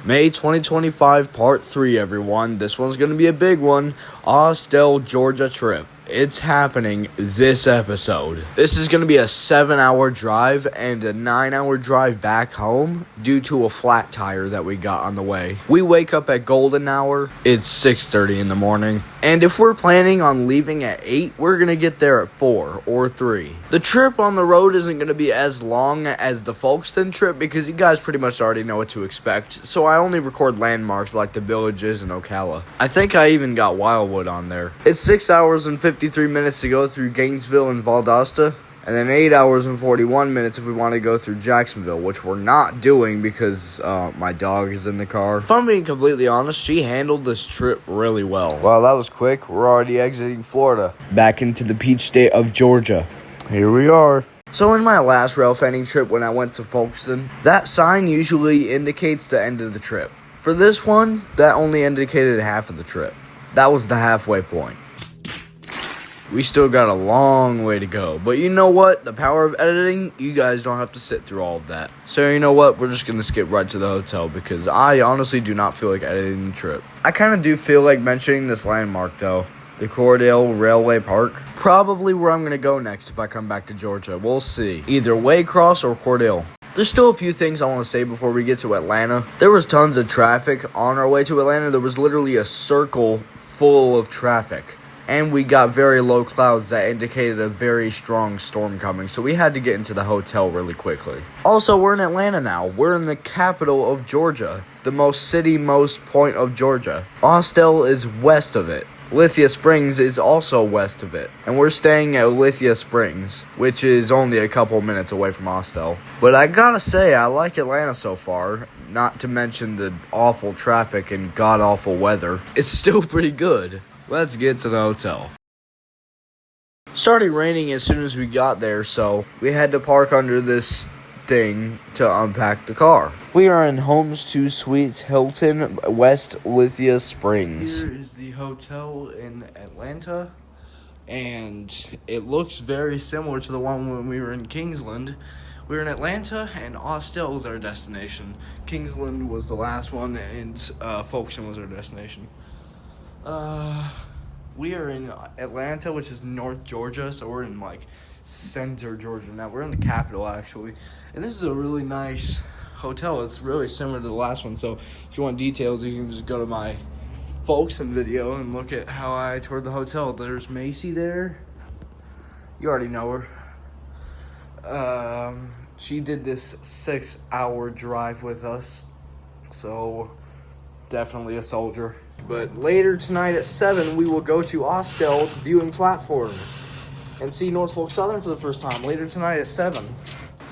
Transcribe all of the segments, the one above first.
May 2025 Part 3, everyone. This one's going to be a big one. Austell, Georgia trip. It's happening this episode. This is going to be a 7-hour drive and a 9-hour drive back home due to a flat tire that we got on the way. We wake up at golden hour. It's 6:30 in the morning. And if we're planning on leaving at 8, we're going to get there at 4 or 3. The trip on the road isn't going to be as long as the Folkestone trip because you guys pretty much already know what to expect. So I only record landmarks like the villages and Ocala. I think I even got Wildwood on there. It's 6 hours and 53 minutes to go through Gainesville and Valdosta. And then 8 hours and 41 minutes if we want to go through Jacksonville, which we're not doing because my dog is in the car. If I'm being completely honest, she handled this trip really well. Wow, that was quick. We're already exiting Florida. Back into the peach state of Georgia. Here we are. So in my last rail fanning trip when I went to Folkestone, that sign usually indicates the end of the trip. For this one, that only indicated half of the trip. That was the halfway point. We still got a long way to go. But you know what? The power of editing, you guys don't have to sit through all of that. So you know what? We're just going to skip right to the hotel because I honestly do not feel like editing the trip. I kind of do feel like mentioning this landmark though. The Cordell Railway Park. Probably where I'm going to go next if I come back to Georgia. We'll see. Either Waycross or Cordell. There's still a few things I want to say before we get to Atlanta. There was tons of traffic on our way to Atlanta. There was literally a circle full of traffic. And we got very low clouds that indicated a very strong storm coming. So we had to get into the hotel really quickly. Also, we're in Atlanta now. We're in the capital of Georgia. The most point of Georgia. Austell is west of it. Lithia Springs is also west of it. And we're staying at Lithia Springs, which is only a couple minutes away from Austell. But I gotta say, I like Atlanta so far. Not to mention the awful traffic and god-awful weather. It's still pretty good. Let's get to the hotel. Started raining as soon as we got there, so we had to park under this thing to unpack the car. We are in Homes 2 Suites, Hilton, West Lithia Springs. Here is the hotel in Atlanta, and it looks very similar to the one when we were in Kingsland. We were in Atlanta, and Austell was our destination. Kingsland was the last one, and Folkestone was our destination. We are in Atlanta, which is North Georgia, so we're in like center Georgia now. We're in the capital actually, and this is a really nice hotel. It's really similar to the last one, so if you want details, you can just go to my Folkestone video and look at how I toured the hotel. There's Macy there. You already know her. She did this 6-hour drive with us, so definitely a soldier. But later tonight at 7, we will go to Austell viewing platform and see Norfolk Southern for the first time. Later tonight at 7.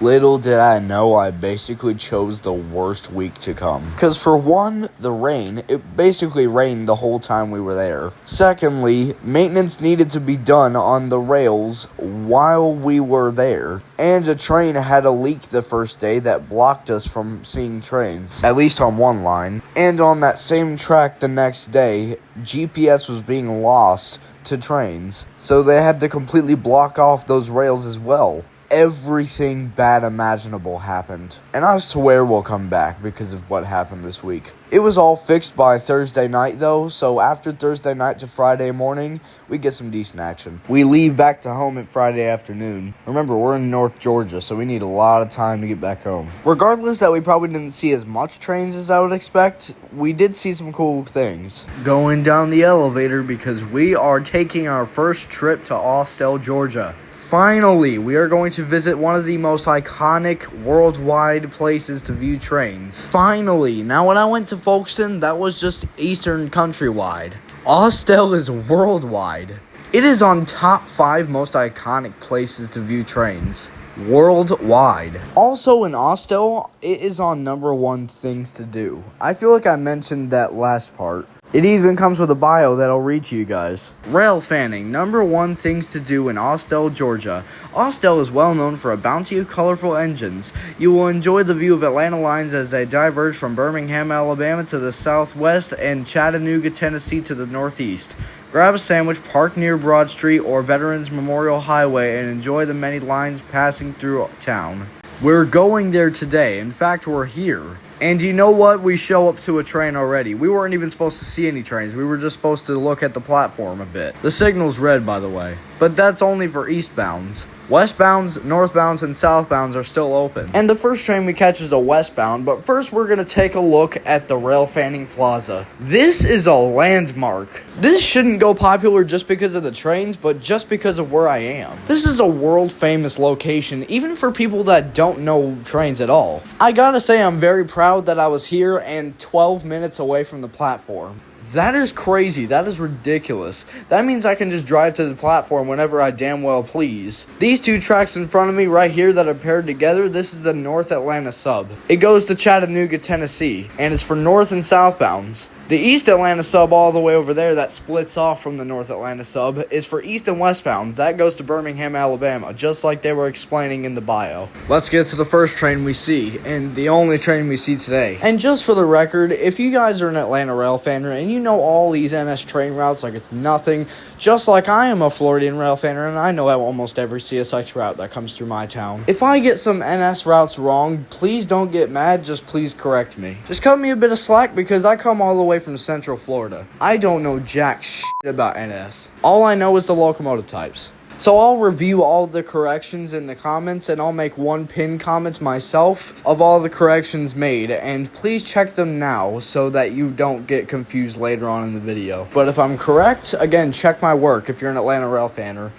Little did I know I basically chose the worst week to come. Because for one, the rain. It basically rained the whole time we were there. Secondly, maintenance needed to be done on the rails while we were there. And a train had a leak the first day that blocked us from seeing trains. At least on one line. And on that same track the next day, GPS was being lost to trains. So they had to completely block off those rails as well. Everything bad imaginable happened. And I swear we'll come back because of what happened this week. It was all fixed by Thursday night though, so after Thursday night to Friday morning, we get some decent action. We leave back to home at Friday afternoon. Remember, we're in North Georgia, so we need a lot of time to get back home. Regardless that we probably didn't see as much trains as I would expect, we did see some cool things. Going down the elevator because we are taking our first trip to Austell, Georgia. Finally, we are going to visit one of the most iconic worldwide places to view trains. Finally. Now, when I went to Folkestone, that was just Eastern countrywide. Austell is worldwide. It is on top 5 most iconic places to view trains. Worldwide. Also in Austell, it is on number 1 things to do. I feel like I mentioned that last part. It even comes with a bio that I'll read to you guys. Rail fanning, number 1 things to do in Austell, Georgia. Austell is well known for a bounty of colorful engines. You will enjoy the view of Atlanta lines as they diverge from Birmingham, Alabama to the southwest and Chattanooga, Tennessee to the northeast. Grab a sandwich, park near Broad Street or Veterans Memorial Highway and enjoy the many lines passing through town. We're going there today. In fact, we're here. And you know what? We show up to a train already. We weren't even supposed to see any trains. We were just supposed to look at the platform a bit. The signal's red, by the way. But that's only for eastbounds. Westbounds, northbounds, and southbounds are still open. And the first train we catch is a westbound, but first we're going to take a look at the Rail Fanning Plaza. This is a landmark. This shouldn't go popular just because of the trains, but just because of where I am. This is a world-famous location, even for people that don't know trains at all. I gotta say I'm very proud that I was here and 12 minutes away from the platform. That is crazy. That is ridiculous. That means I can just drive to the platform whenever I damn well please. These two tracks in front of me right here that are paired together, this is the North Atlanta sub. It goes to Chattanooga, Tennessee, and it's for north and southbounds. The East Atlanta sub all the way over there that splits off from the North Atlanta sub is for east and westbound. That goes to Birmingham, Alabama, just like they were explaining in the bio. Let's get to the first train we see, and the only train we see today. And just for the record, if you guys are an Atlanta rail fanner and you know all these NS train routes like it's nothing, just like I am a Floridian rail fanner and I know almost every CSX route that comes through my town. If I get some NS routes wrong, please don't get mad, just please correct me. Just cut me a bit of slack because I come all the way from Central Florida. I don't know jack shit about NS. All I know is the locomotive types. So I'll review all the corrections in the comments and I'll make one pinned comment myself of all the corrections made, and please check them now so that you don't get confused later on in the video. But if I'm correct, again, check my work if you're an Atlanta rail fanner.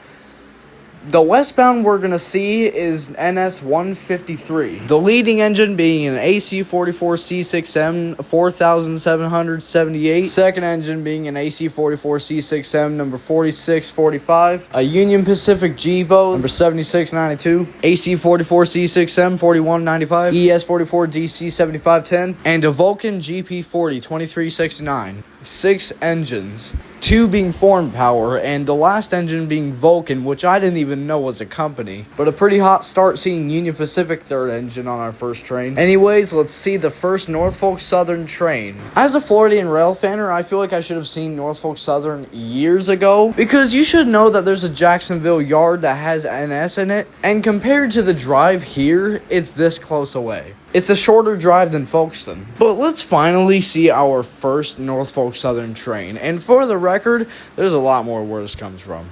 The westbound we're going to see is NS 153. The leading engine being an AC 44 C6M 4778. Second engine being an AC 44 C6M number 4645. A Union Pacific GVO number 7692. AC 44 C6M 4195. ES 44 DC 7510. And a Vulcan GP40 2369. 6 engines, 2 being foreign power, and the last engine being Vulcan, which I didn't even know was a company. But a pretty hot start seeing Union Pacific third engine on our first train. Anyways, let's see the first Norfolk Southern train. As a Floridian rail fanner, I feel like I should have seen Norfolk Southern years ago, because you should know that there's a Jacksonville yard that has NS in it, and compared to the drive here, it's this close away. It's a shorter drive than Folkestone. But let's finally see our first Norfolk Southern train. And for the record, there's a lot more where this comes from.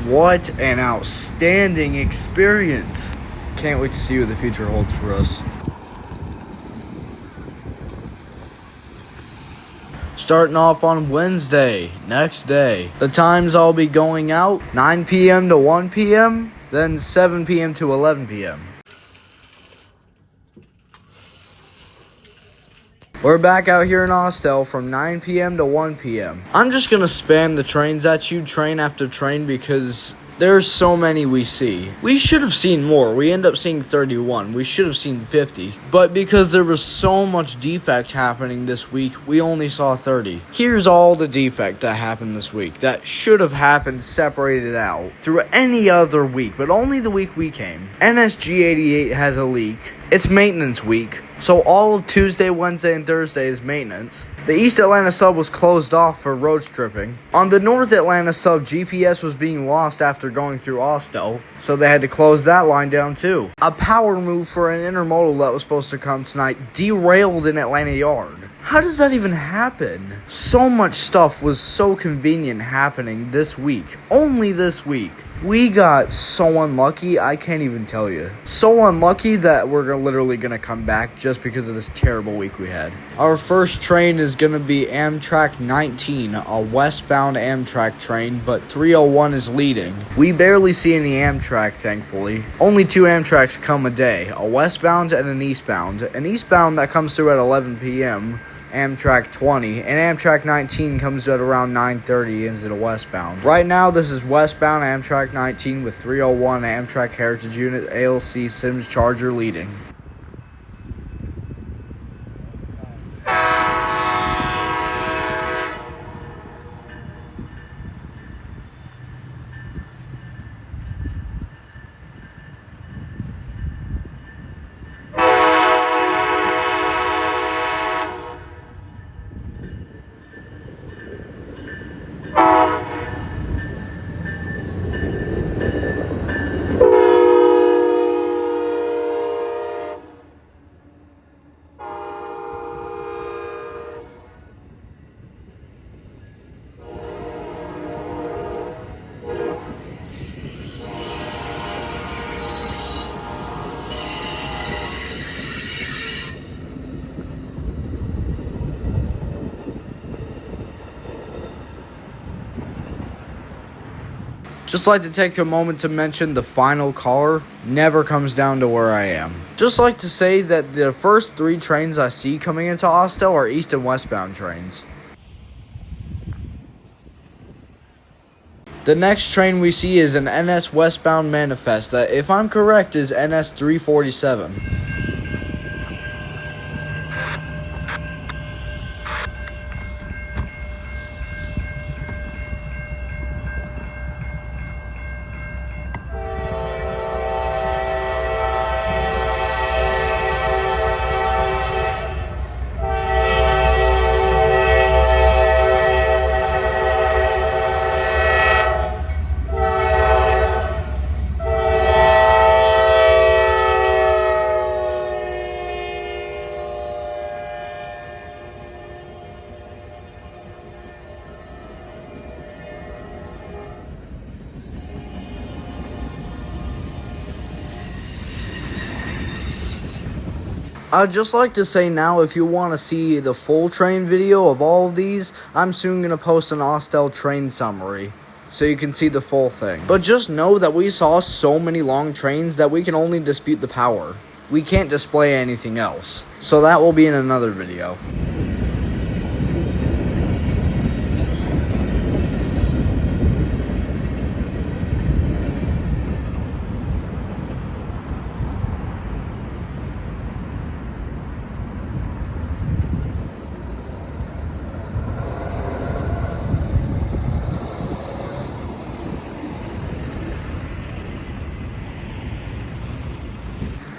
What an outstanding experience. Can't wait to see what the future holds for us. Starting off on Wednesday, next day. The times I'll be going out, 9 p.m. to 1 p.m., then 7 p.m. to 11 p.m. We're back out here in Austell from 9 p.m. to 1 p.m. I'm just going to spam the trains at you, train after train, because there's so many we see. We should have seen more. We end up seeing 31. We should have seen 50. But because there was so much defect happening this week, we only saw 30. Here's all the defect that happened this week that should have happened separated out through any other week, but only the week we came. NSG88 has a leak. It's maintenance week, so all of Tuesday, Wednesday, and Thursday is maintenance. The East Atlanta sub was closed off for road stripping. On the North Atlanta sub, GPS was being lost after going through Austell, so they had to close that line down too. A power move for an intermodal that was supposed to come tonight derailed in Atlanta Yard. How does that even happen? So much stuff was so convenient happening this week. Only this week. We got so unlucky, I can't even tell you. So unlucky that we're literally going to come back just because of this terrible week we had. Our first train is going to be Amtrak 19, a westbound Amtrak train, but 301 is leading. We barely see any Amtrak, thankfully. Only 2 Amtraks come a day, a westbound and an eastbound. An eastbound that comes through at 11 p.m., Amtrak 20, and Amtrak 19 comes at around 9:30 into the westbound. Right now, this is westbound Amtrak 19 with 301 Amtrak Heritage Unit ALC Sims Charger leading. Just like to take a moment to mention the final car never comes down to where I am. Just like to say that the first 3 trains I see coming into Austell are east and westbound trains. The next train we see is an NS westbound manifest that, if I'm correct, is NS 347. I'd just like to say now, if you want to see the full train video of all of these, I'm soon going to post an Austell train summary, so you can see the full thing. But just know that we saw so many long trains that we can only dispute the power. We can't display anything else. So that will be in another video.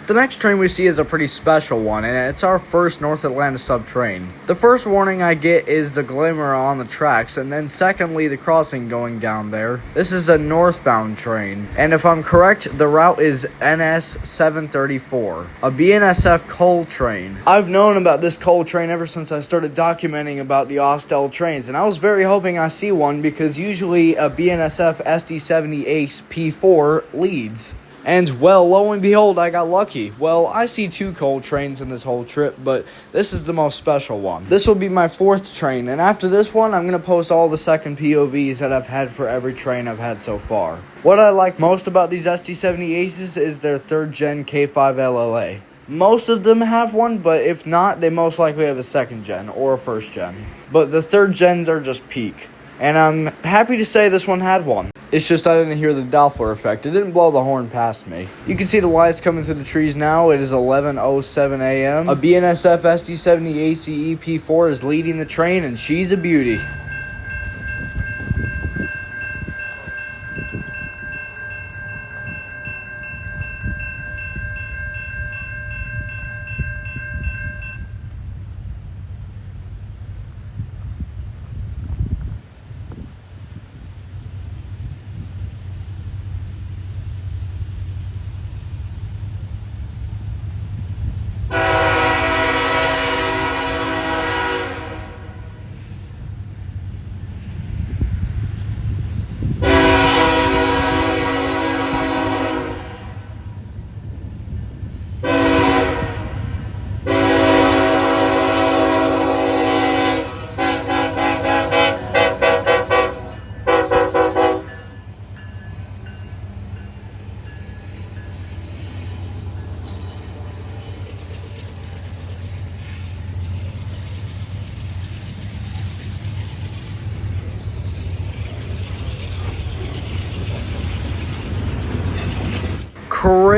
The next train we see is a pretty special one, and it's our first North Atlanta sub train. The first warning I get is the glimmer on the tracks, and then secondly, the crossing going down there. This is a northbound train, and if I'm correct, the route is NS 734, a BNSF coal train. I've known about this coal train ever since I started documenting about the Austell trains, and I was very hoping I see one because usually a BNSF SD70 Ace P4 leads. And, well, lo and behold, I got lucky. Well, I see 2 coal trains in this whole trip, but this is the most special one. This will be my 4th train, and after this one, I'm going to post all the second POVs that I've had for every train I've had so far. What I like most about these SD70 Aces is their 3rd gen K5 LLA. Most of them have one, but if not, they most likely have a 2nd gen or a 1st gen. But the 3rd gens are just peak. And I'm happy to say this one had one. It's just I didn't hear the Doppler effect. It didn't blow the horn past me. You can see the lights coming through the trees now. It is 11:07 a.m. A BNSF SD70 ACE P4 is leading the train, and she's a beauty.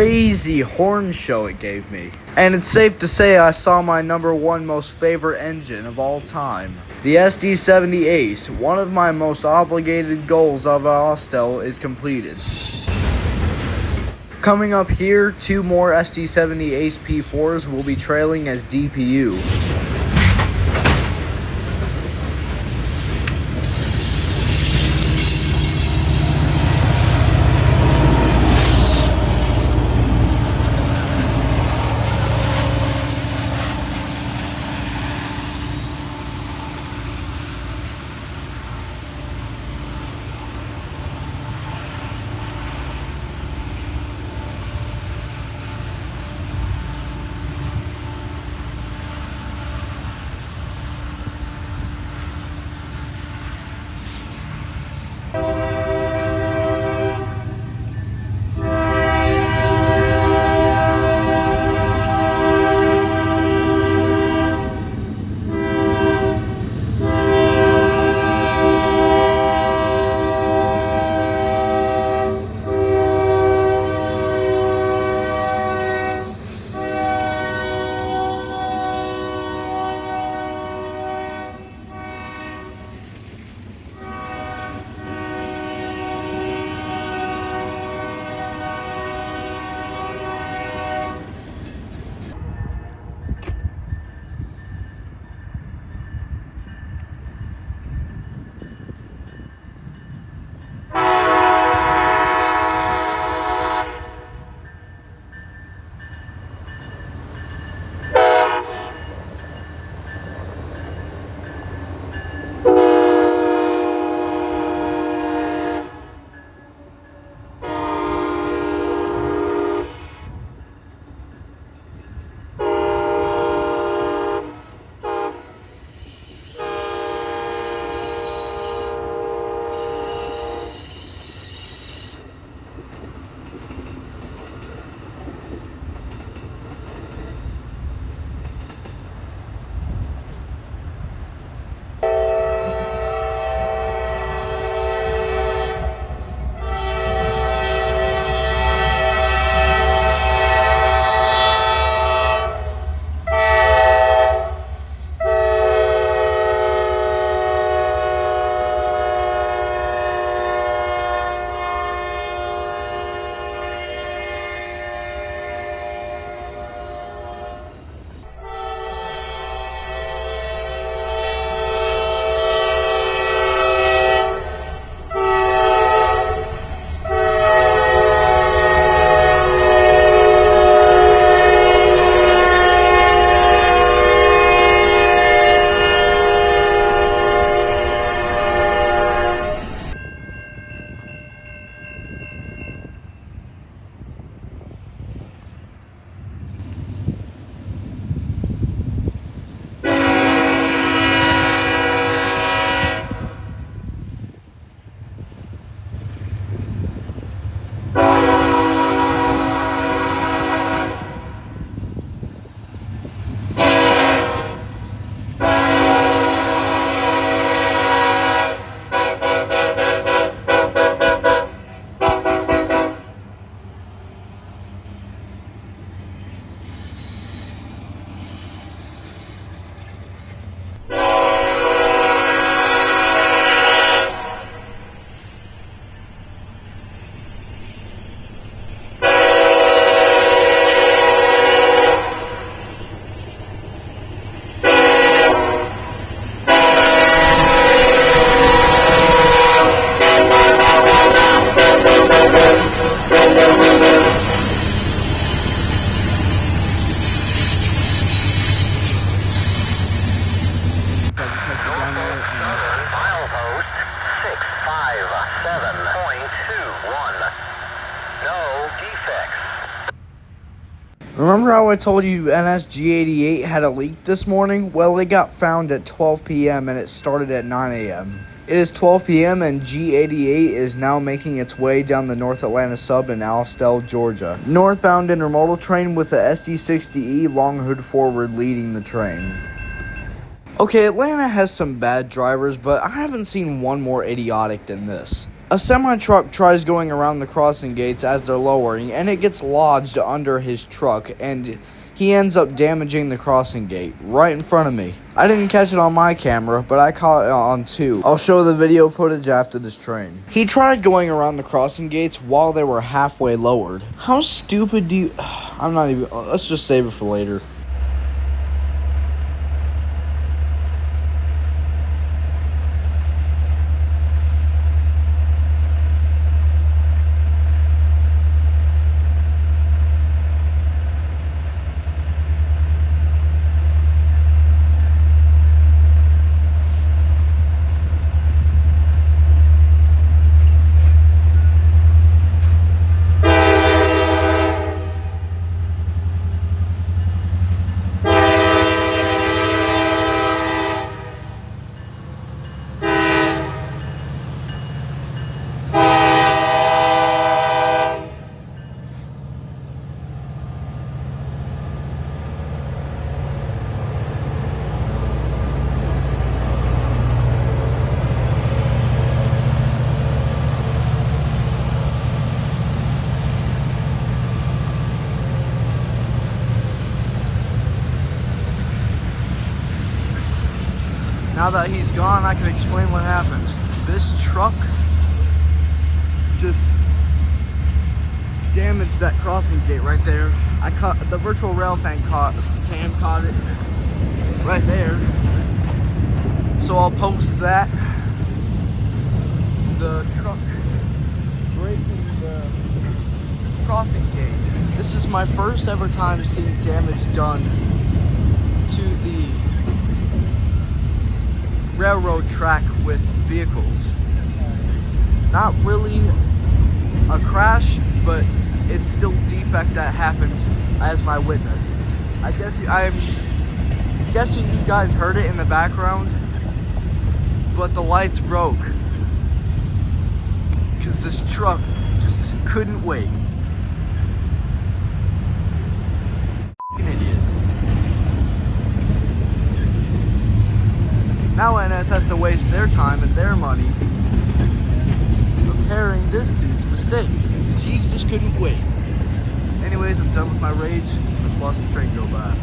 crazy horn show it gave me. And it's safe to say I saw my #1 most favorite engine of all time. The SD70 Ace, one of my most obligated goals of Austell, is completed. Coming up here, 2 more SD70 Ace P4s will be trailing as DPU. Remember how I told you NSG88 had a leak this morning? Well, it got found at 12 p.m. and it started at 9 a.m. It is 12 p.m. and G88 is now making its way down the North Atlanta sub in Austell, Georgia. Northbound intermodal train with the SD60E long hood forward leading the train. Okay, Atlanta has some bad drivers, but I haven't seen one more idiotic than this. A semi-truck tries going around the crossing gates as they're lowering, and it gets lodged under his truck, and he ends up damaging the crossing gate right in front of me. I didn't catch it on my camera, but I caught it on two. I'll show the video footage after this train. He tried going around the crossing gates while they were halfway lowered. How stupid do you... I'm not even... Let's just save it for later. Now that he's gone, I can explain what happened. This truck just damaged that crossing gate right there. I caught the virtual rail fan caught it right there. So I'll post that. The truck breaking the crossing gate. This is my first ever time seeing damage done to the railroad track with vehicles. Not really a crash, but it's still defect that happened as my witness. I'm guessing you guys heard it in the background, but the lights broke because this truck just couldn't wait. Now NS has to waste their time and their money repairing this dude's mistake. He just couldn't wait. Anyways, I'm done with my rage. Let's watch the train go by.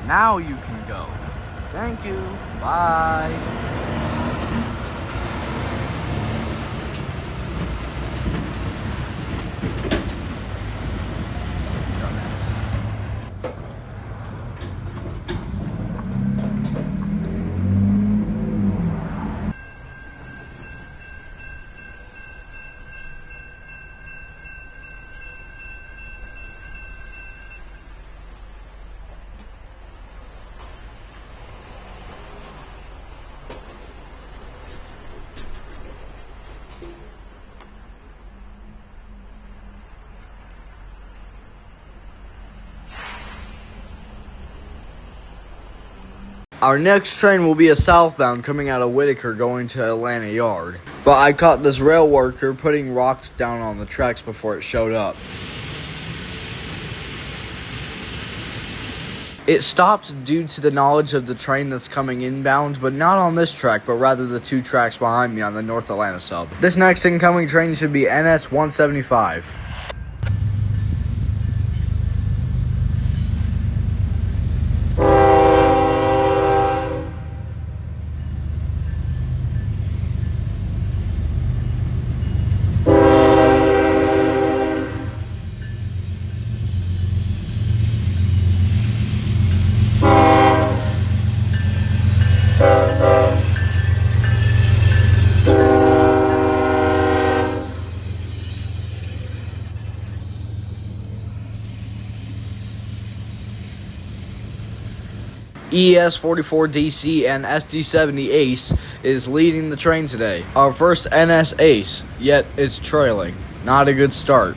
Now you can go. Thank you. Bye. Our next train will be a southbound coming out of Whitaker going to Atlanta Yard. But I caught this rail worker putting rocks down on the tracks before it showed up. It stopped due to the knowledge of the train that's coming inbound, but not on this track, but rather the two tracks behind me on the North Atlanta sub. This next incoming train should be NS 175. ES44DC and SD70 Ace is leading the train today. Our first NS Ace, yet it's trailing. Not a good start.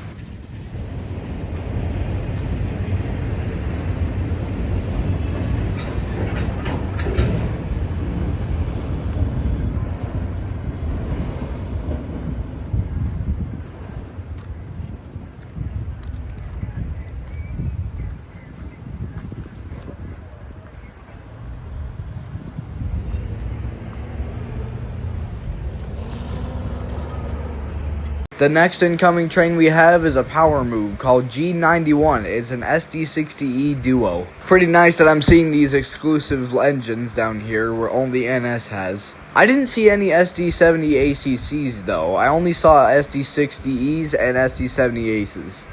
The next incoming train we have is a power move called G91. It's an SD60E duo. Pretty nice that I'm seeing these exclusive engines down here where only NS has. I didn't see any SD70 ACCs though. I only saw SD60Es and SD70 Aces.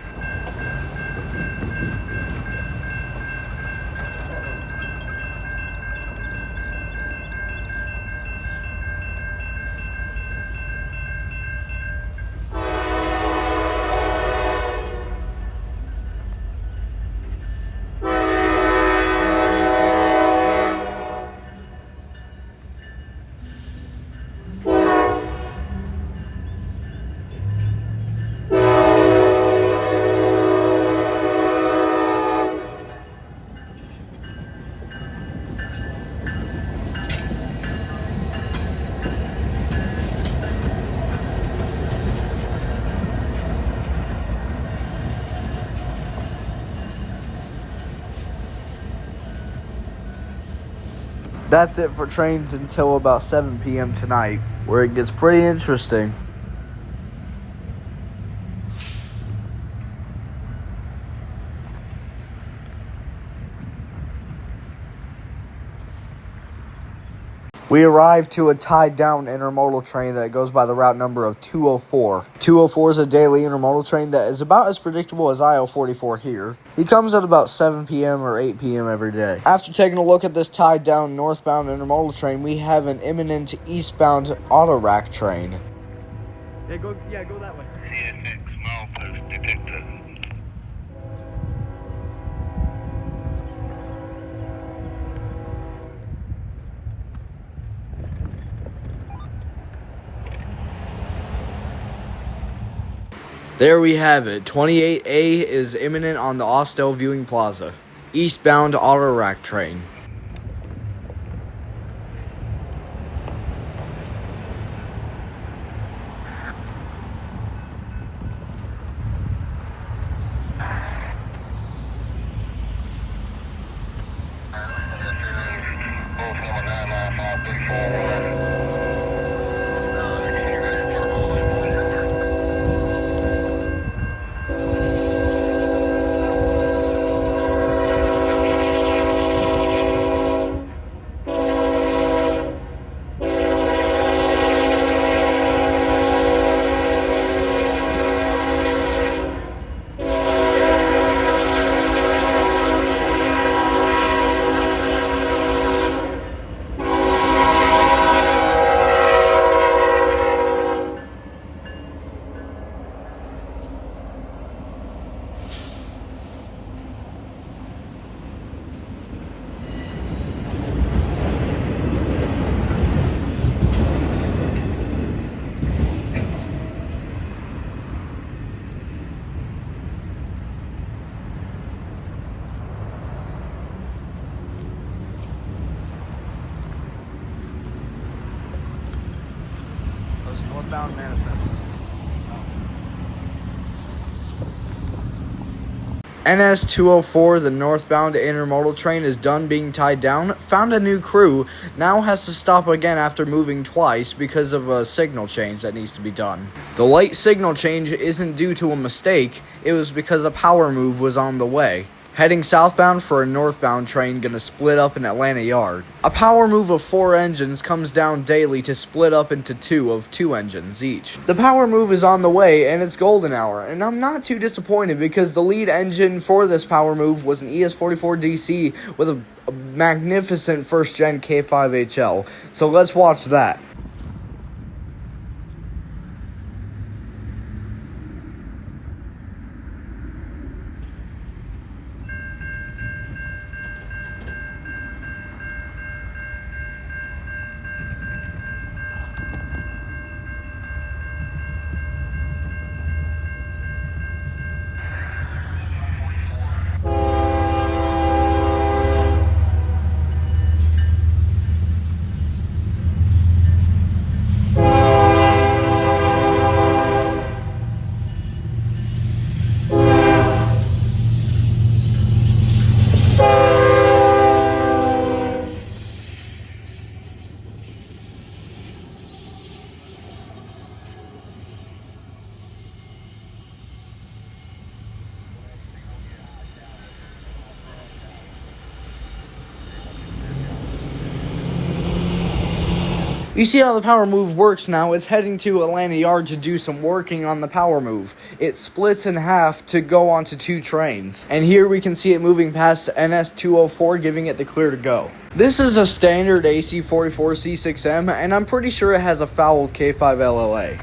That's it for trains until about 7 p.m. tonight, where it gets pretty interesting. We arrived to a tied-down intermodal train that goes by the route number of 204. 204 is a daily intermodal train that is about as predictable as IL-44 here. He comes at about 7 p.m. or 8 p.m. every day. After taking a look at this tied-down northbound intermodal train, we have an imminent eastbound auto rack train. Yeah, go that way. CSX milepost detected. There we have it. 28A is imminent on the Austell viewing plaza. Eastbound auto rack train. Northbound manifest. NS 204, the northbound intermodal train, is done being tied down, found a new crew, now has to stop again after moving twice because of a signal change that needs to be done. The late signal change isn't due to a mistake, it was because a power move was on the way. Heading southbound for a northbound train gonna split up in Atlanta Yard. A power move of 4 engines comes down daily to split up into 2 of 2 engines each. The power move is on the way and it's golden hour, and I'm not too disappointed because the lead engine for this power move was an ES44DC with a magnificent first gen K5HL. So let's watch that. You see how the power move works now. It's heading to Atlanta Yard to do some working on the power move. It splits in half to go onto 2 trains. And here we can see it moving past NS204, giving it the clear to go. This is a standard AC44 C6M, and I'm pretty sure it has a fouled K5 LLA.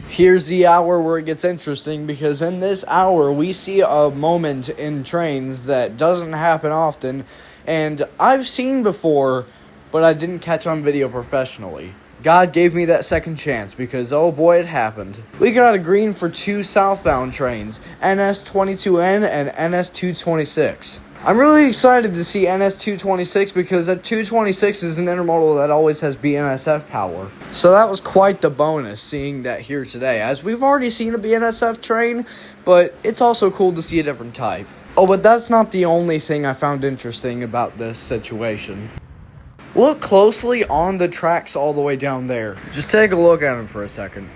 Here's the hour where it gets interesting, because in this hour we see a moment in trains that doesn't happen often, and I've seen before, but I didn't catch on video professionally. God gave me that second chance, because oh boy, it happened. We got a green for 2 southbound trains, NS22N and NS226. I'm really excited to see NS226 because that 226 is an intermodal that always has BNSF power. So that was quite the bonus seeing that here today, as we've already seen a BNSF train, but it's also cool to see a different type. Oh, but that's not the only thing I found interesting about this situation. Look closely on the tracks all the way down there. Just take a look at them for a second.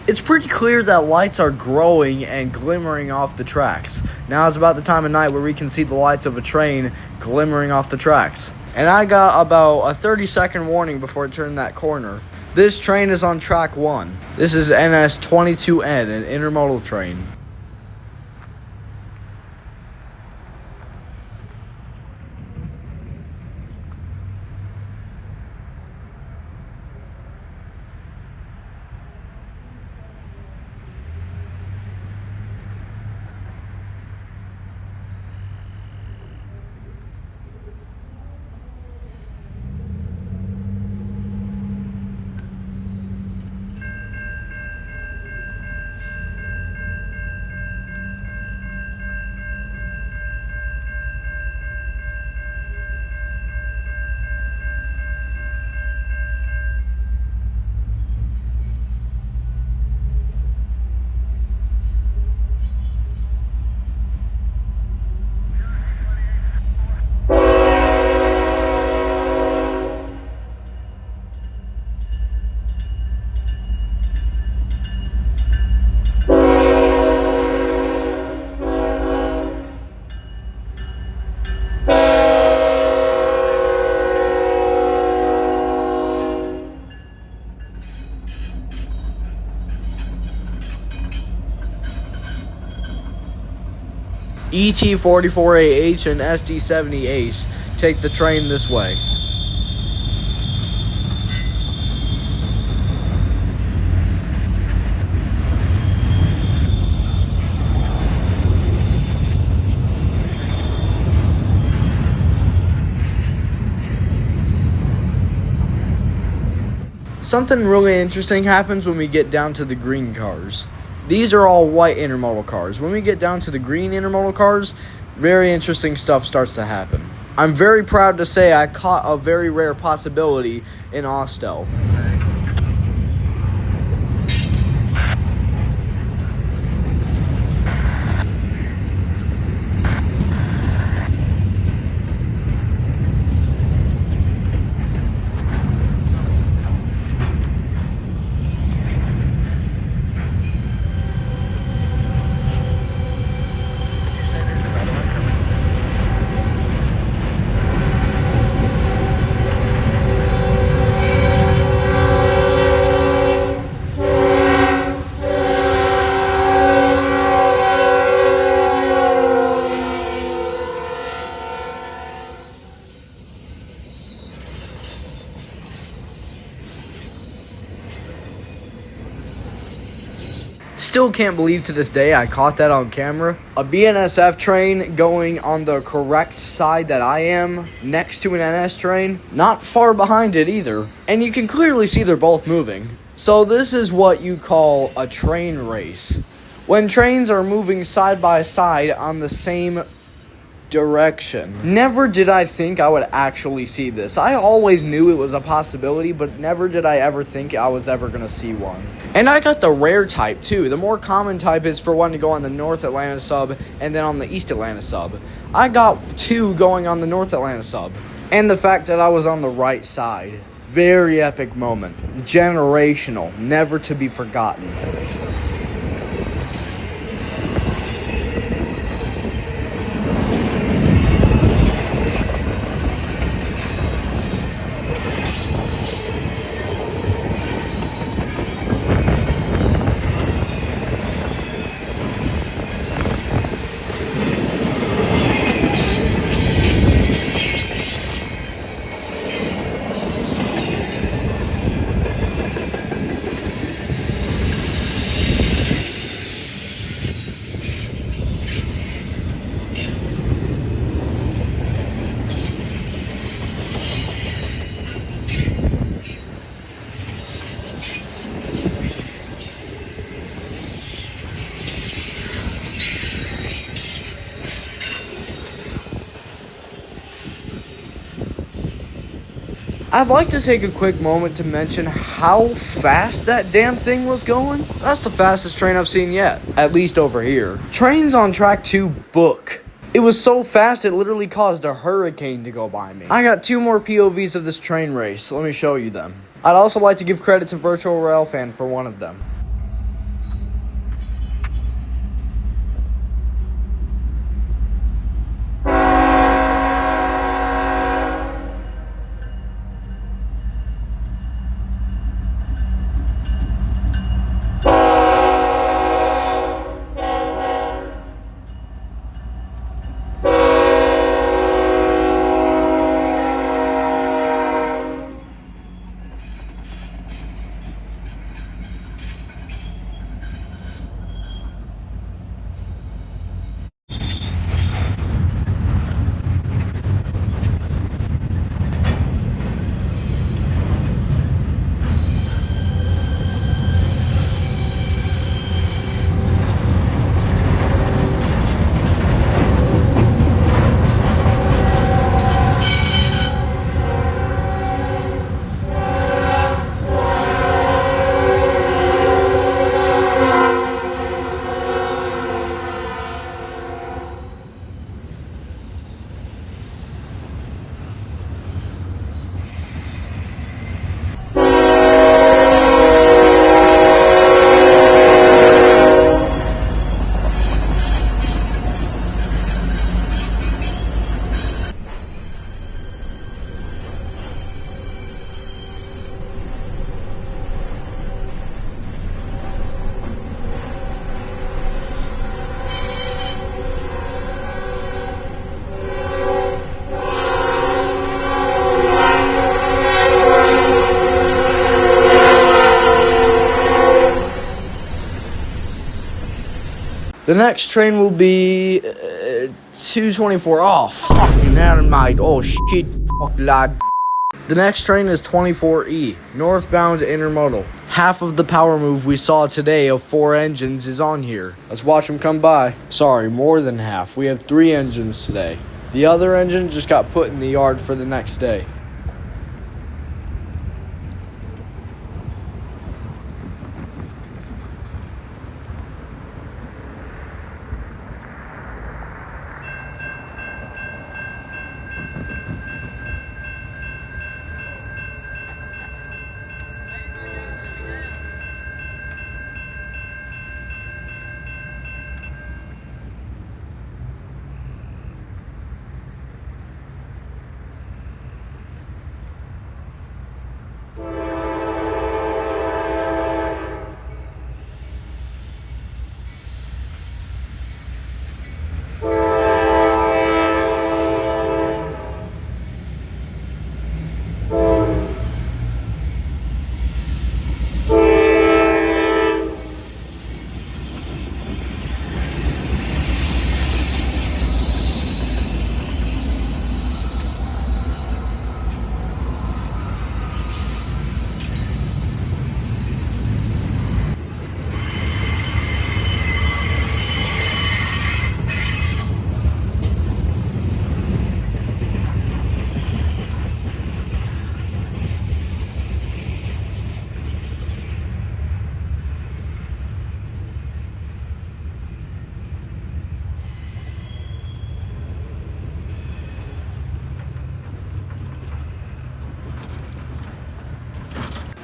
It's pretty clear that lights are growing and glimmering off the tracks. Now is about the time of night where we can see the lights of a train glimmering off the tracks. And I got about a 30-second warning before it turned that corner. This train is on track 1. This is NS22N, an intermodal train. ET44AH and SD70 Ace take the train this way. Something really interesting happens when we get down to the green cars. These are all white intermodal cars. When we get down to the green intermodal cars, very interesting stuff starts to happen. I'm very proud to say I caught a very rare possibility in Austell. still can't believe to this day I caught that on camera. A BNSF train going on the correct side that I am, next to an NS train, not far behind it either. And you can clearly see they're both moving. So this is what you call a train race. When trains are moving side by side on the same direction. Never did I think I would actually see this. I always knew it was a possibility, but never did I ever think I was ever going to see one. And I got the rare type too. The more common type is for one to go on the North Atlanta sub and then on the East Atlanta sub. I got two going on the North Atlanta sub. And the fact that I was on the right side. Very epic moment. Generational. Never to be forgotten. I'd like to take a quick moment to mention how fast that damn thing was going. That's the fastest train I've seen yet, at least over here. Trains on track 2 book. It was so fast it literally caused a hurricane to go by me. I got 2 more POVs of this train race. Let me show you them. I'd also like to give credit to Virtual Railfan for one of them. The next train will be 224. Oh, fucking animate. Oh, shit, fuck, lad. The next train is 24E, northbound intermodal. Half of the power move we saw today of 4 engines is on here. Let's watch them come by. Sorry, more than half. We have 3 engines today. The other engine just got put in the yard for the next day.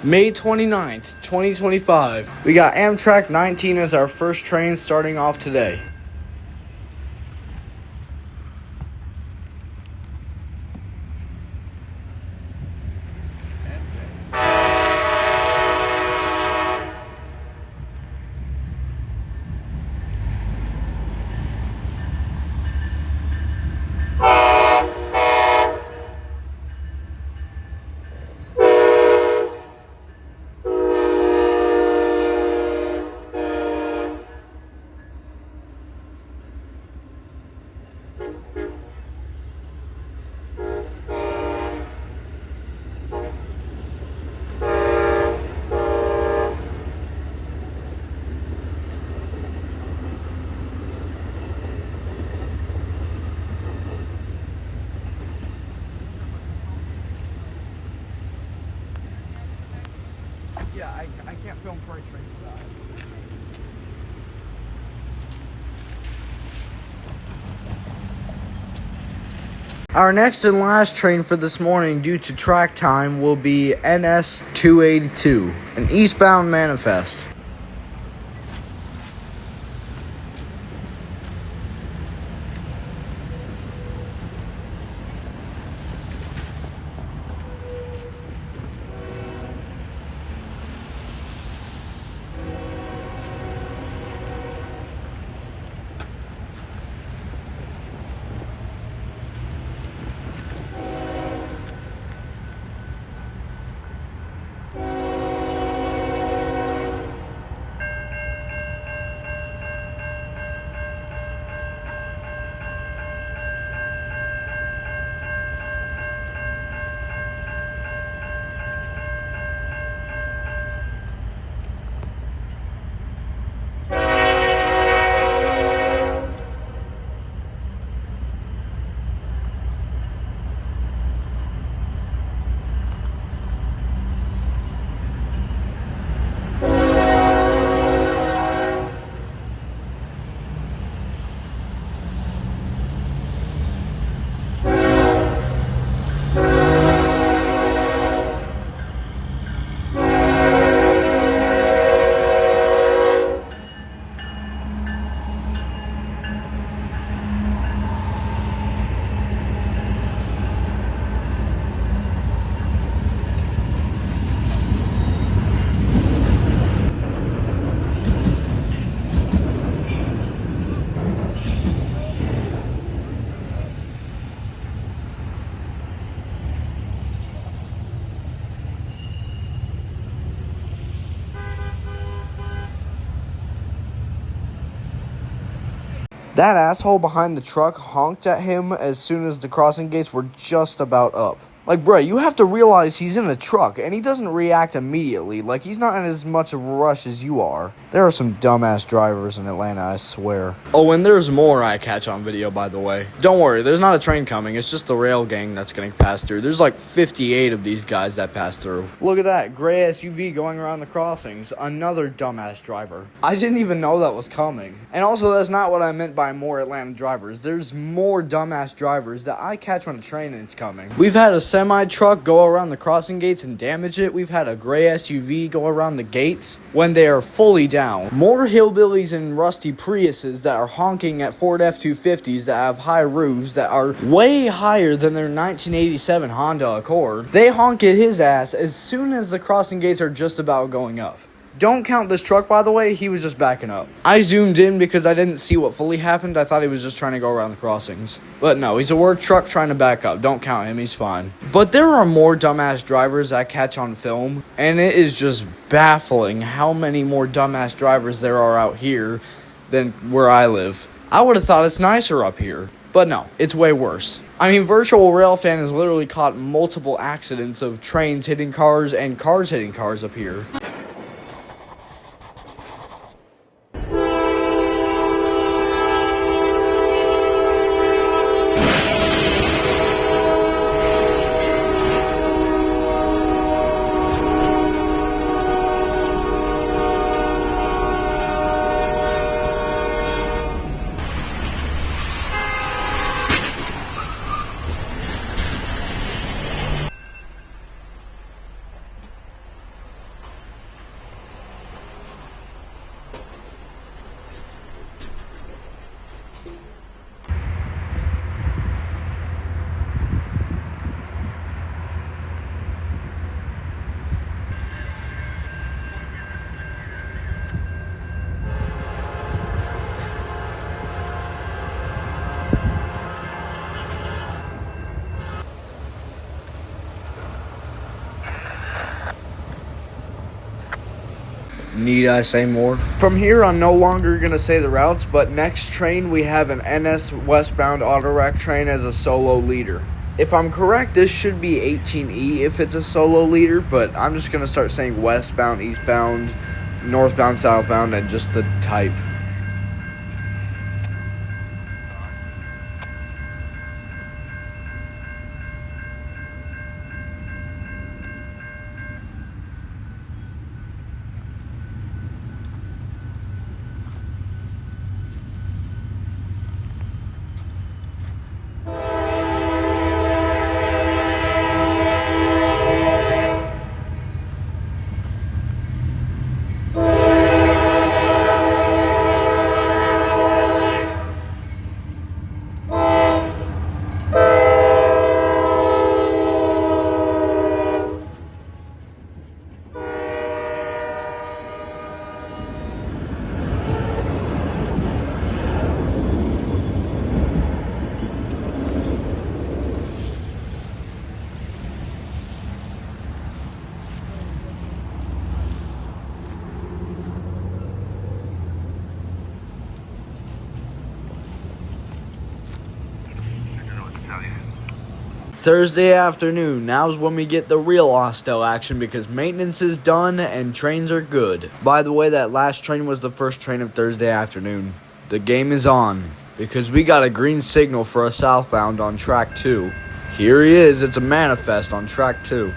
May 29th, 2025. We got Amtrak 19 as our first train starting off today. Yeah, I can't film freight trains. Our next and last train for this morning due to track time will be NS 282, an eastbound manifest. That asshole behind the truck honked at him as soon as the crossing gates were just about up. Like, bruh, you have to realize he's in a truck, and he doesn't react immediately. Like, he's not in as much of a rush as you are. There are some dumbass drivers in Atlanta, I swear. Oh, and there's more I catch on video, by the way. Don't worry, there's not a train coming. It's just the rail gang that's gonna pass through. There's like 58 of these guys that pass through. Look at that, gray SUV going around the crossings. Another dumbass driver. I didn't even know that was coming. And also, that's not what I meant by more Atlanta drivers. There's more dumbass drivers that I catch on a train and it's coming. We've had a semi-truck go around the crossing gates and damage it. We've had a gray SUV go around the gates when they are fully down. More hillbillies and rusty Priuses that are honking at Ford F-250s that have high roofs that are way higher than their 1987 Honda Accord. They honk at his ass as soon as the crossing gates are just about going up. Don't count this truck, by the way, he was just backing up. I zoomed in because I didn't see what fully happened. I thought he was just trying to go around the crossings. But no, he's a work truck trying to back up. Don't count him, he's fine. But there are more dumbass drivers I catch on film, and it is just baffling how many more dumbass drivers there are out here than where I live. I would have thought it's nicer up here. But no, it's way worse. I mean, Virtual Railfan has literally caught multiple accidents of trains hitting cars and cars hitting cars up here. Need I say more? From here, I'm no longer going to say the routes, but next train we have an NS westbound autorack train as a solo leader. If I'm correct, this should be 18E if it's a solo leader, but I'm just going to start saying westbound, eastbound, northbound, southbound, and just the type. Thursday afternoon, now's when we get the real Austell action because maintenance is done and trains are good. By the way, that last train was the first train of Thursday afternoon. The game is on because we got a green signal for a southbound on track 2. Here he is, it's a manifest on track 2.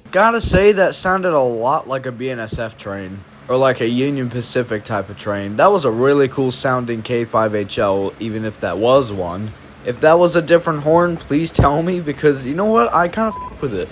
Gotta say, that sounded a lot like a BNSF train, or like a Union Pacific type of train. That was a really cool sounding K5HL, even if that was one. If that was a different horn, please tell me, because you know what, I kind of f*** with it.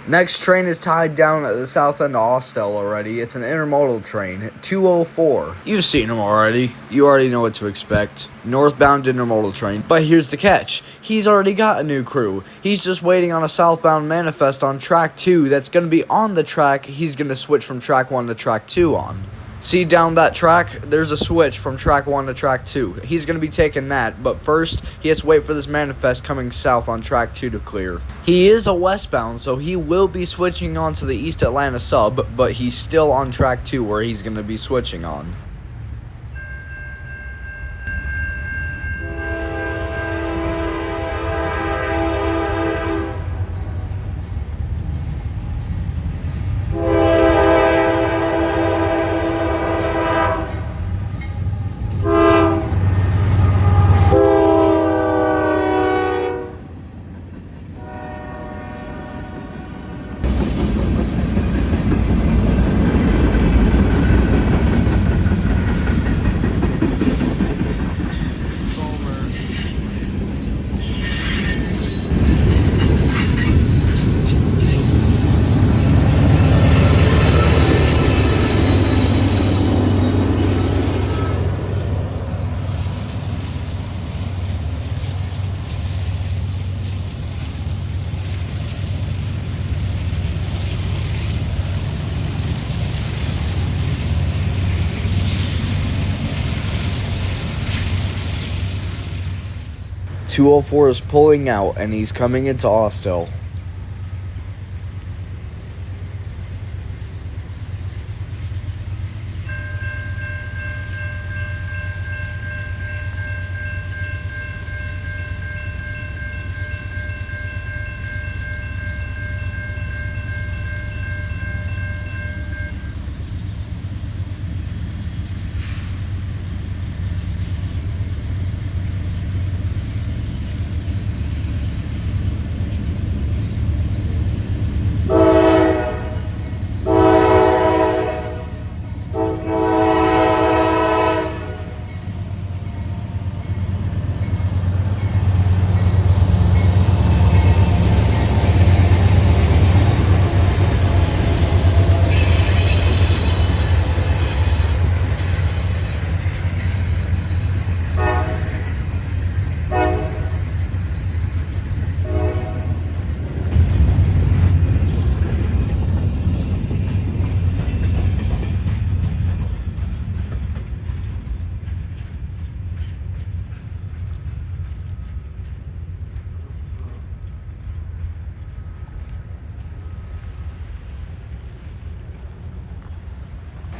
Next train is tied down at the south end of Austell already. It's an intermodal train, 204. You've seen them already. You already know what to expect. Northbound intermodal train. But here's the catch. He's already got a new crew. He's just waiting on a southbound manifest on track 2 that's going to be on the track he's going to switch from track 1 to track 2 on. See down that track, there's a switch from track 1 to track 2. He's going to be taking that, but first, he has to wait for this manifest coming south on track 2 to clear. He is a westbound, so he will be switching on to the East Atlanta sub, but he's still on track 2 where he's going to be switching on. .204 is pulling out, and he's coming into Austell.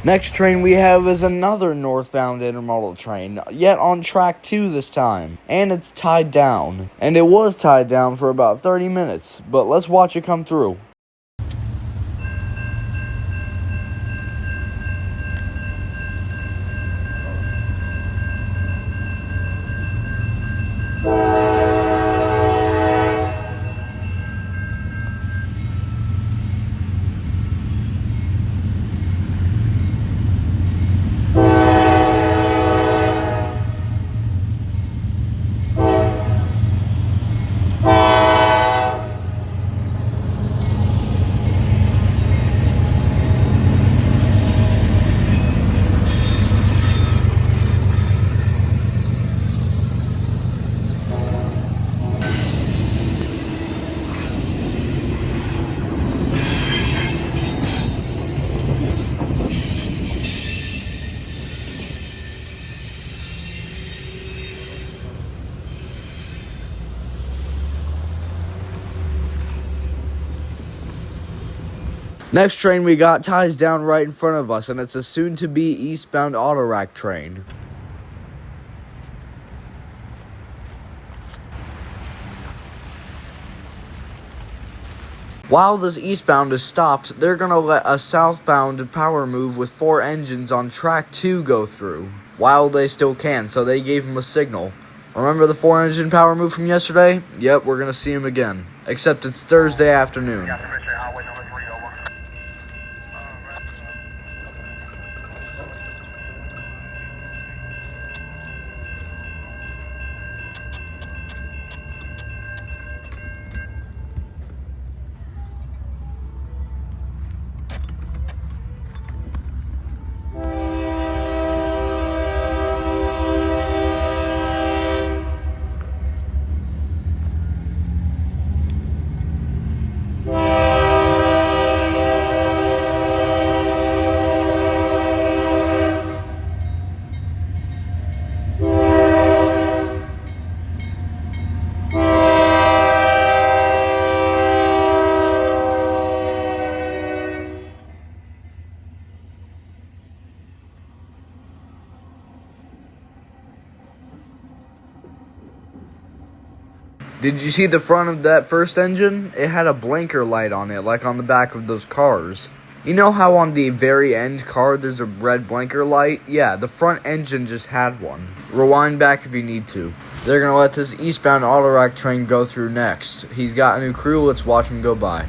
Next train we have is another northbound intermodal train, yet on track 2 this time, and it's tied down. And it was tied down for about 30 minutes, but let's watch it come through. Next train we got ties down right in front of us, and it's a soon-to-be eastbound autorack train. While this eastbound is stopped, they're gonna let a southbound power move with 4 engines on track 2 go through, while they still can, so they gave him a signal. Remember the 4-engine power move from yesterday? Yep, we're gonna see him again. Except it's Thursday afternoon. Did you see the front of that first engine? It had a blinker light on it, like on the back of those cars. You know how on the very end car there's a red blinker light? Yeah, the front engine just had one. Rewind back if you need to. They're gonna let this eastbound autorack train go through next. He's got a new crew, let's watch him go by.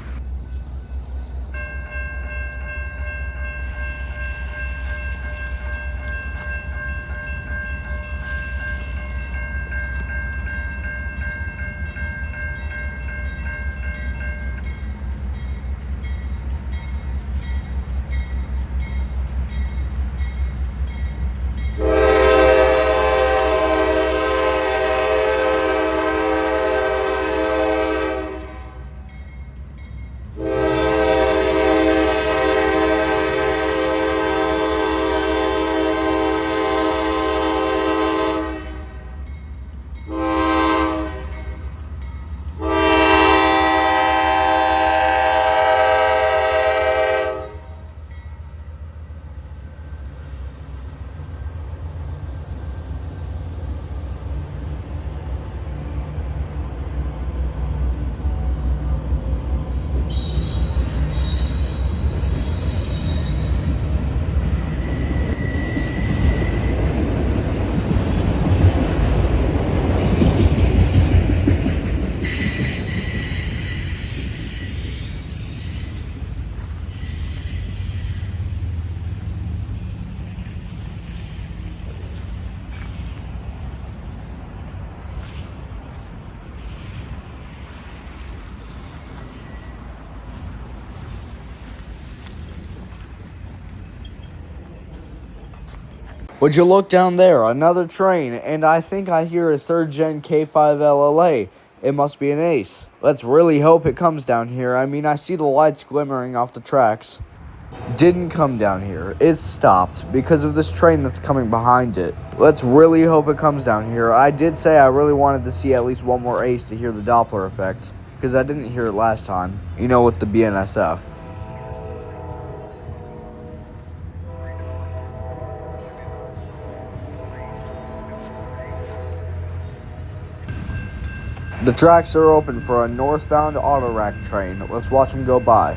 Would you look down there? Another train, and I think I hear a 3rd gen K5 LLA. It must be an ace. Let's really hope it comes down here. I mean, I see the lights glimmering off the tracks. Didn't come down here. It stopped because of this train that's coming behind it. Let's really hope it comes down here. I did say I really wanted to see at least one more ace to hear the Doppler effect, because I didn't hear it last time. You know, with the BNSF. The tracks are open for a northbound auto rack train. Let's watch them go by.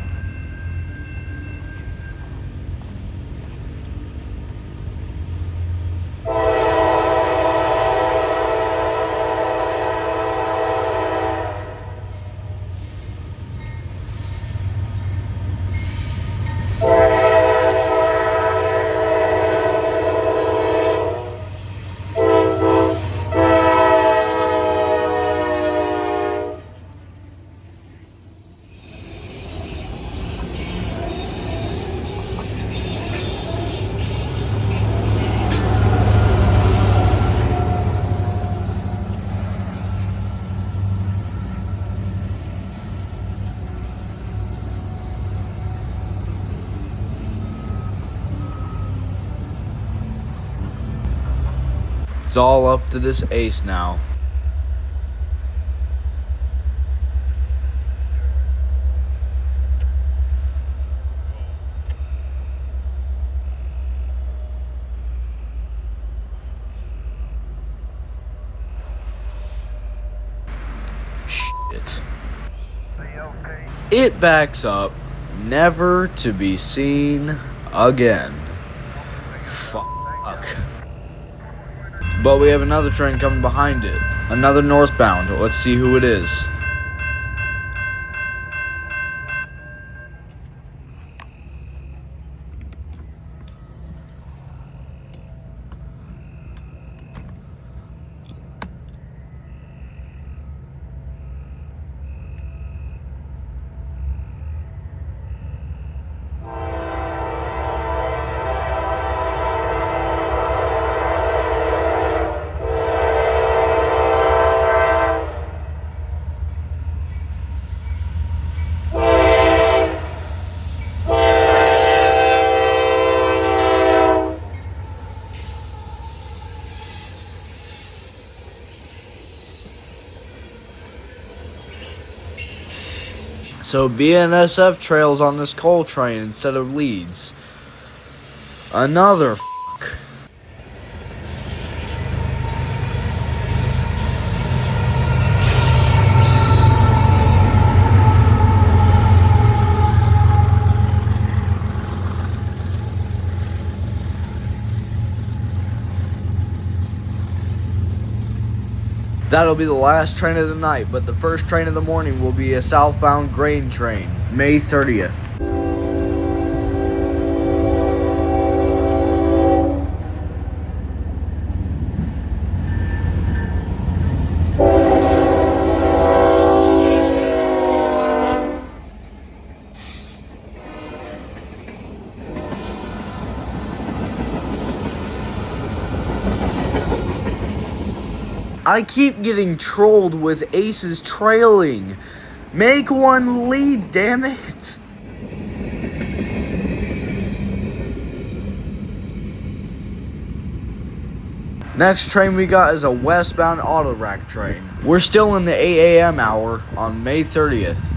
It's all up to this ace now. Shit. It backs up, never to be seen again. Fuck. But we have another train coming behind it. Another northbound. Let's see who it is. So BNSF trails on this coal train instead of leads. Another fuck. That'll be the last train of the night, but the first train of the morning will be a southbound grain train, May 30th. I keep getting trolled with aces trailing. Make one lead, damn it. Next train we got is a westbound auto rack train. We're still in the 8 a.m. hour on May 30th.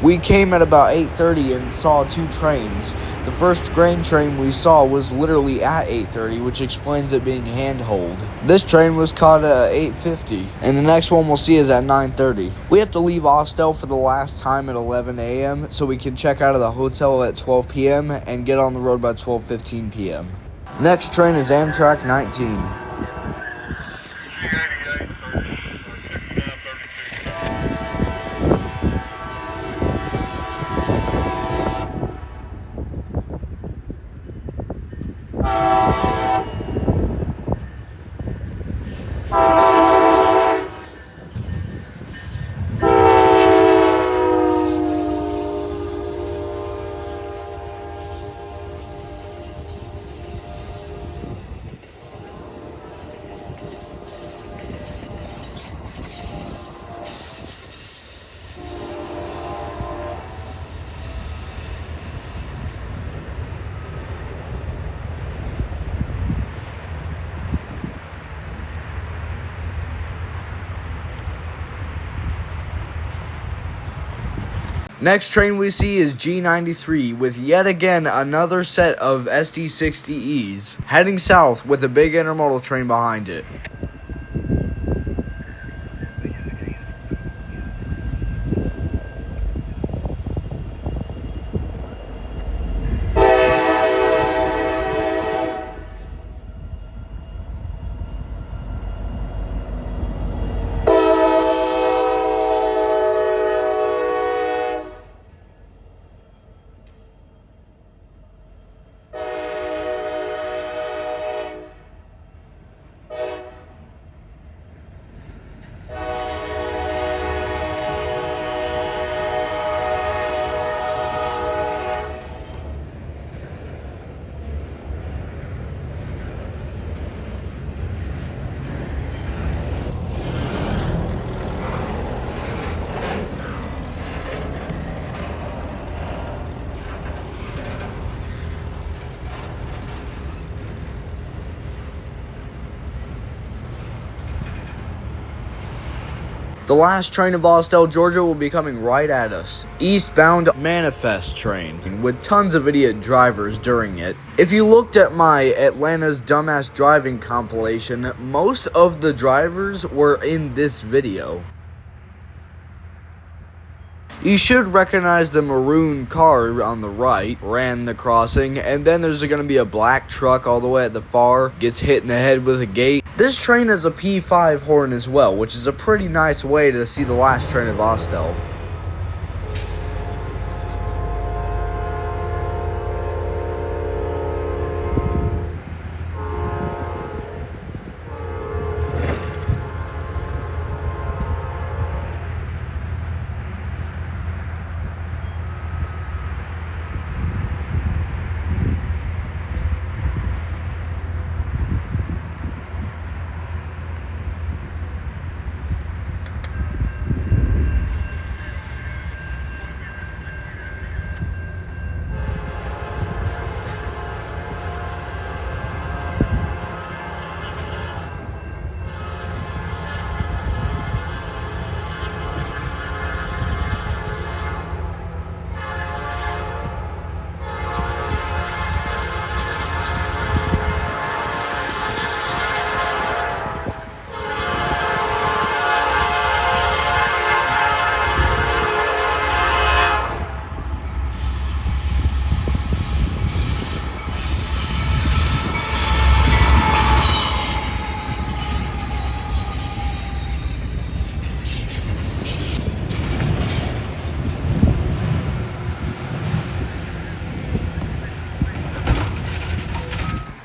We came at about 8:30 and saw two trains. The first grain train we saw was literally at 8:30, which explains it being handhold. This train was caught at 8:50, and the next one we'll see is at 9:30. We have to leave Austell for the last time at 11 a.m. so we can check out of the hotel at 12 p.m. and get on the road by 12:15 p.m. Next train is Amtrak 19. Next train we see is G93 with yet again another set of SD60Es heading south with a big intermodal train behind it. The last train of Austell, Georgia will be coming right at us. Eastbound Manifest train with tons of idiot drivers during it. If you looked at my Atlanta's Dumbass Driving compilation, most of the drivers were in this video. You should recognize the maroon car on the right, ran the crossing, and then there's going to be a black truck all the way at the far, gets hit in the head with a gate. This train has a P5 horn as well, which is a pretty nice way to see the last train of Austell.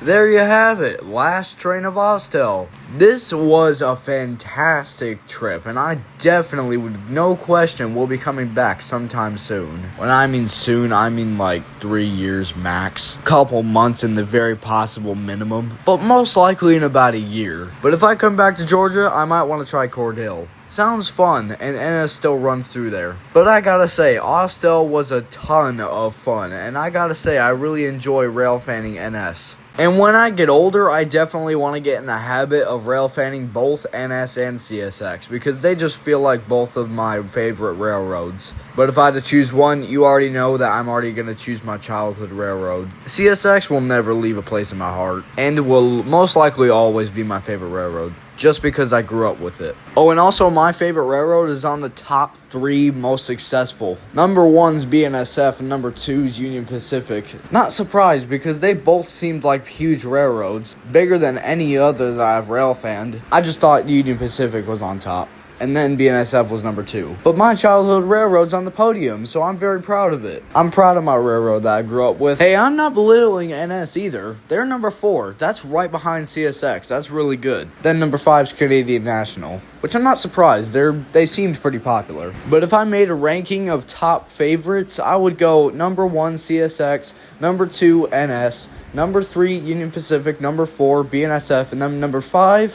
There you have it, last train of Austell. This was a fantastic trip, and I definitely, with no question, will be coming back sometime soon. When I mean soon, I mean like 3 years max. Couple months in the very possible minimum, but most likely in about a year. But if I come back to Georgia, I might want to try Cordell. Sounds fun, and NS still runs through there. But I gotta say, Austell was a ton of fun, and I gotta say, I really enjoy rail fanning NS. And when I get older, I definitely want to get in the habit of rail fanning both NS and CSX, because they just feel like both of my favorite railroads. But if I had to choose one, you already know that I'm already going to choose my childhood railroad. CSX will never leave a place in my heart, and will most likely always be my favorite railroad, just because I grew up with it. Oh, and also my favorite railroad is on the top 3 most successful. Number 1's BNSF and number 2's Union Pacific. Not surprised, because they both seemed like huge railroads, bigger than any other that I've rail fanned. I just thought Union Pacific was on top, and then BNSF was number 2. But my childhood railroad's on the podium, so I'm very proud of it. I'm proud of my railroad that I grew up with. Hey, I'm not belittling NS either. They're number 4. That's right behind CSX. That's really good. Then number 5's Canadian National, which I'm not surprised. They seemed pretty popular. But if I made a ranking of top favorites, I would go number 1 CSX, number 2 NS, number 3 Union Pacific, number 4 BNSF, and then number 5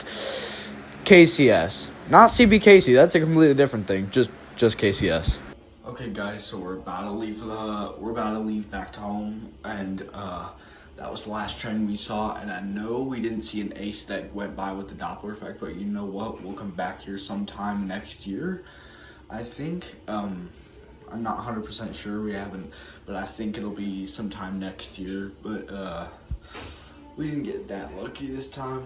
KCS. Not CBKC, that's a completely different thing. Just KCS. Okay, guys, so we're about to leave back to home, and that was the last train we saw. And I know we didn't see an ace that went by with the Doppler effect, but you know what? We'll come back here sometime next year, I think. I'm not 100% sure. We haven't, but I think it'll be sometime next year. But we didn't get that lucky this time.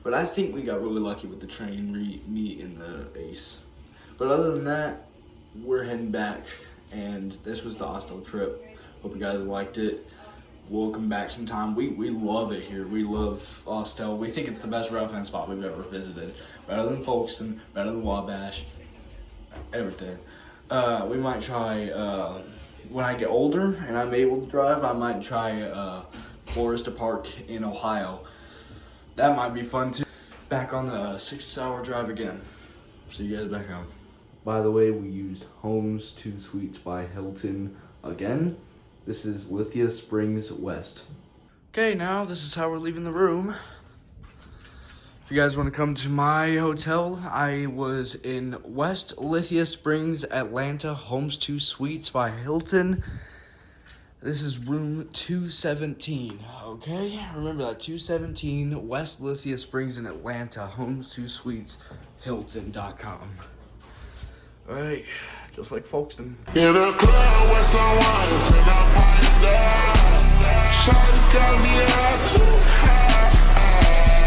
But I think we got really lucky with the train meet in the Ace. But other than that, we're heading back, and this was the Austell trip. Hope you guys liked it. We'll come back sometime. We love it here. We love Austell. We think it's the best rail fan spot we've ever visited. Better than Folkestone, better than Wabash, everything. We might try, when I get older and I'm able to drive, I might try Florista Park in Ohio. That might be fun too. Back on the 6-hour drive again. See you guys back home. By the way, we used Homes 2 Suites by Hilton again. This is Lithia Springs West. Okay, now this is how we're leaving the room. If you guys want to come to my hotel, I was in West Lithia Springs, Atlanta, Homes 2 Suites by Hilton. This is room 217, okay? Remember that, 217 West Lithia Springs in Atlanta, Homes 2 Suites, Hilton.com. Alright, just like Folkestone. In a club with some wines and I'm piped up. Shawty got me out too high.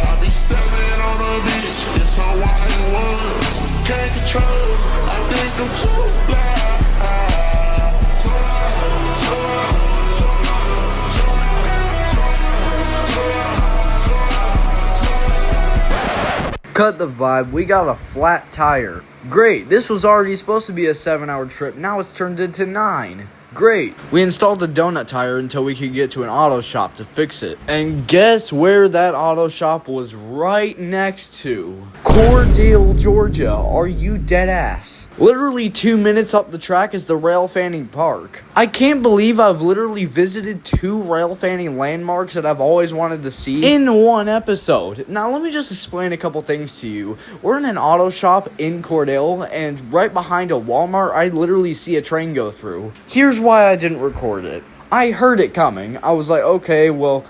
I be stepping on the beach in some white ones. Can't control, I think I'm too fly. Cut the vibe, we got a flat tire. Great, this was already supposed to be a 7-hour trip, now it's turned into 9. Great. We installed the donut tire until we could get to an auto shop to fix it. And guess where that auto shop was right next to? Cordele, Georgia. Are you dead ass? Literally 2 minutes up the track is the rail fanning park. I can't believe I've literally visited 2 rail fanning landmarks that I've always wanted to see in one episode. Now let me just explain a couple things to you. We're in an auto shop in Cordele, and right behind a Walmart, I literally see a train go through. Here's why I didn't record it. I heard it coming. I was like, okay, well,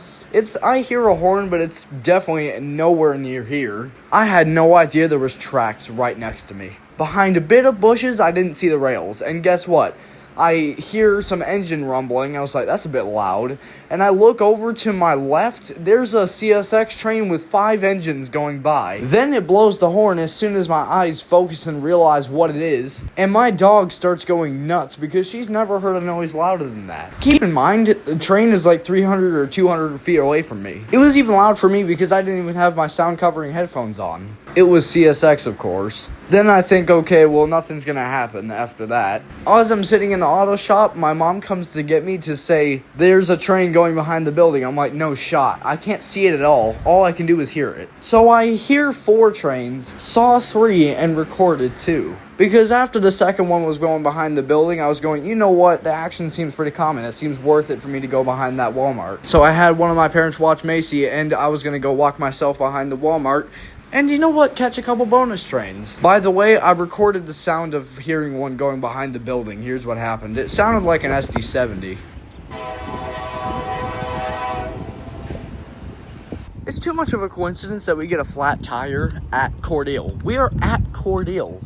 I hear a horn, but it's definitely nowhere near here. I had no idea there was tracks right next to me. Behind a bit of bushes, I didn't see the rails. And guess what? I hear some engine rumbling. I was like, that's a bit loud. And I look over to my left. There's a CSX train with 5 engines going by. Then it blows the horn as soon as my eyes focus and realize what it is. And my dog starts going nuts because she's never heard a noise louder than that. Keep in mind, the train is like 300 or 200 feet away from me. It was even loud for me because I didn't even have my sound covering headphones on. It was CSX, of course. Then I think, okay, well, nothing's gonna happen after that. As I'm sitting in the auto shop, my mom comes to get me to say, there's a train going behind the building. I'm like, no shot. I can't see it at all. All I can do is hear it. So I hear 4 trains, saw 3, and recorded 2. Because after the second one was going behind the building, I was going, you know what, the action seems pretty common. It seems worth it for me to go behind that Walmart. So I had one of my parents watch Macy, and I was gonna go walk myself behind the Walmart. And you know what? Catch a couple bonus trains. By the way, I recorded the sound of hearing one going behind the building. Here's what happened. It sounded like an SD70. It's too much of a coincidence that we get a flat tire at Cordele. We are at Cordele.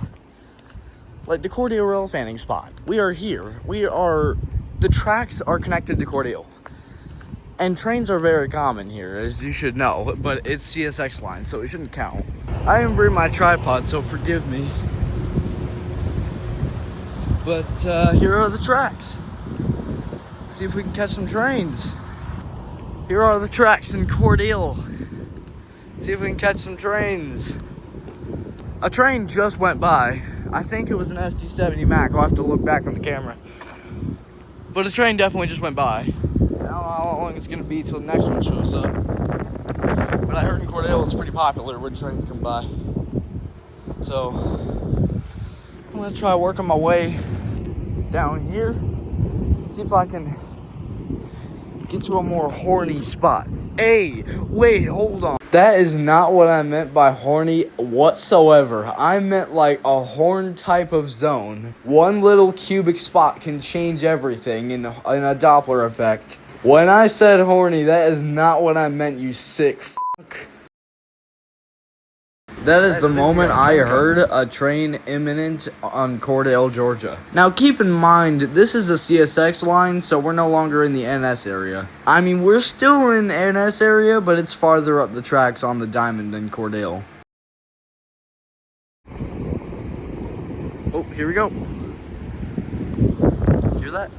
Like the Cordele rail fanning spot. We are here. The tracks are connected to Cordele. And trains are very common here, as you should know, but it's CSX line, so it shouldn't count. I didn't bring my tripod, so forgive me. But here are the tracks. See if we can catch some trains. Here are the tracks in Cordele. See if we can catch some trains. A train just went by. I think it was an SD70 Mac. I'll have to look back on the camera. But a train definitely just went by. I don't know how long it's going to be till the next one shows up. But I heard in Cordele it's pretty popular when trains come by. So, I'm going to try working my way down here. See if I can get to a more horny spot. Hey, wait, hold on. That is not what I meant by horny whatsoever. I meant like a horn type of zone. One little cubic spot can change everything in a Doppler effect. When I said horny, that is not what I meant, you sick fuck. That is the moment I heard a train imminent on Cordell, Georgia. Now keep in mind, this is a CSX line, so we're no longer in the NS area. I mean, we're still in NS area, but it's farther up the tracks on the Diamond than Cordell. Oh, here we go. Hear that?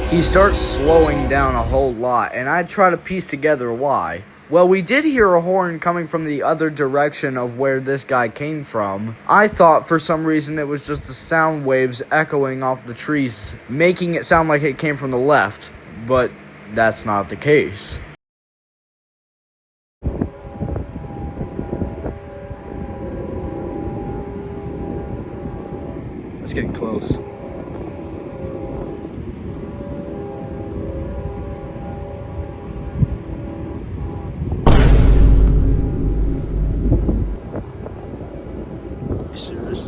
He starts slowing down a whole lot, and I try to piece together why. Well, we did hear a horn coming from the other direction of where this guy came from. I thought for some reason it was just the sound waves echoing off the trees, making it sound like it came from the left, but that's not the case. It's getting close. Serious?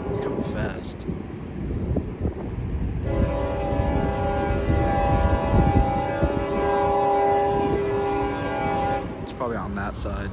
It's coming fast. It's probably on that side.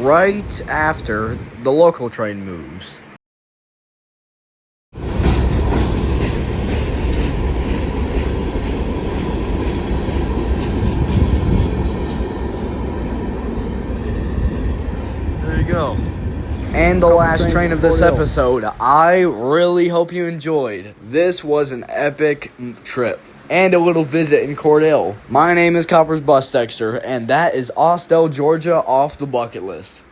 Right after the local train moves. There you go. And the last train of this episode. I really hope you enjoyed. This was an epic trip. And a little visit in Cordell. My name is Coppers Bus Dexter, and that is Austell, Georgia off the bucket list.